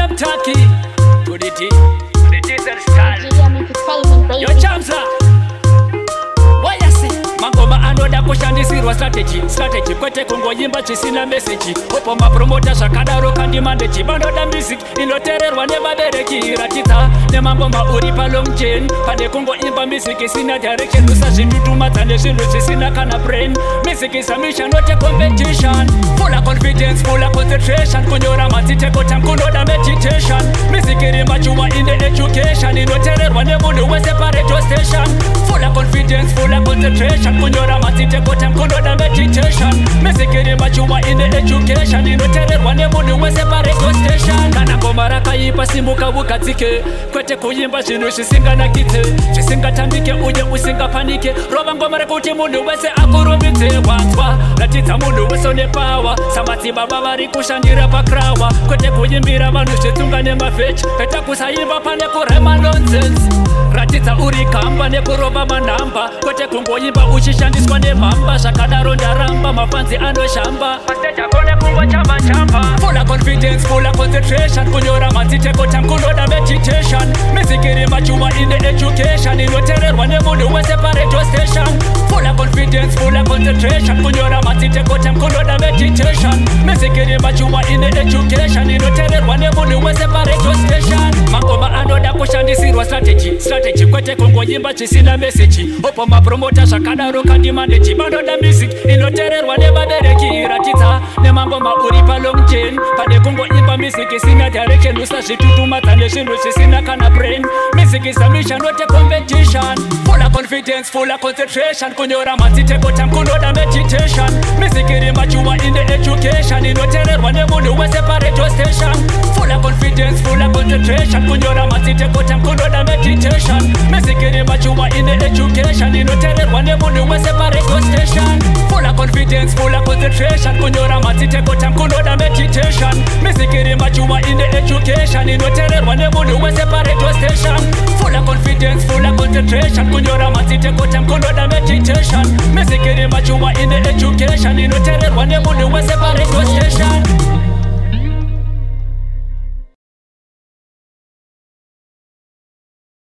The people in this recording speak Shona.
them tacky. To the T, diesel style. Yo chamsa. Why you say? Mangoma anoda kushandisirwa strategy kwete kungoyimba chisina message opo mapromota zvakadaro kandimande chibanoda music inotererwa nevabereki ratidza nemangoma uri palongchain pane kungoimba music isina direction usazvitutumadza nezvinhu zvisina kana brain. Music is a mission not a competition, full of confidence, full of concentration, kunyora madziteko time kunoda meditation. Music iri machuwa in the education inotererwa nemunhu weseparate station, full of confidence, full of concentration, kunyora madziteko time kunoda meditation. Music iri machuwa in the education inotererwa nemunhu weseparate station. Kana ngoma rakaipa simuka ugadzike kwete kuimba zvinhu zvisinganakidze zvisingatambike uye usingapanike. Rova ngoma rekuti munhu wese akurumbidze wadzwa ratidza munhu wese une pawa samadzibaba vari kushandira pakrawa kwete kuimbira vanhu zvetsunga nemavheji kwete kusaimba pane kurema nonsense. Ratidza uri gamba nekurova manhamba kwete kungoimba uchishandiswa nemhamba zvakadaro ndaramba mafanzi anoshamba pasteji akone kungochamba-chamba. Full of confidence, full of concentration, kunyora madziteko time kunoda meditation. Music iri machuwa in the education inotererwa nemunhu weseparate station, full of confidence, full of concentration, kunyora madziteko time kunoda meditation. Music iri machuwa in the education inotererwa nemunhu weseparate station. Mangoma anoda kushandisirwa strategy kwete kungoyimba chisina message opo mapromota zvakadaro kandimande chibanoda music inotererwa nevabereki ratidza nemangoma uri palongchain pane kungoimba music isina direction usazvitutumadza nezvinhu zvisina kana brain. Music is a mission not a competition, full of confidence, full of concentration, kunyora madziteko time kunoda meditation. Music iri machuwa in the education inotererwa nemunhu weseparate station, full of confidence, full of concentration, kunyora madziteko time kunoda meditation. Music iri machuwa in the education inotererwa nemunhu weseparate station, full of confidence, full of concentration, kunyora madziteko time kunoda meditation. Music iri machuwa in the education inotererwa nemunhu weseparate station, full of confidence, full of concentration, kunyora madziteko time kunoda meditation. Music iri machuwa in the education inotererwa nemunhu weseparate station.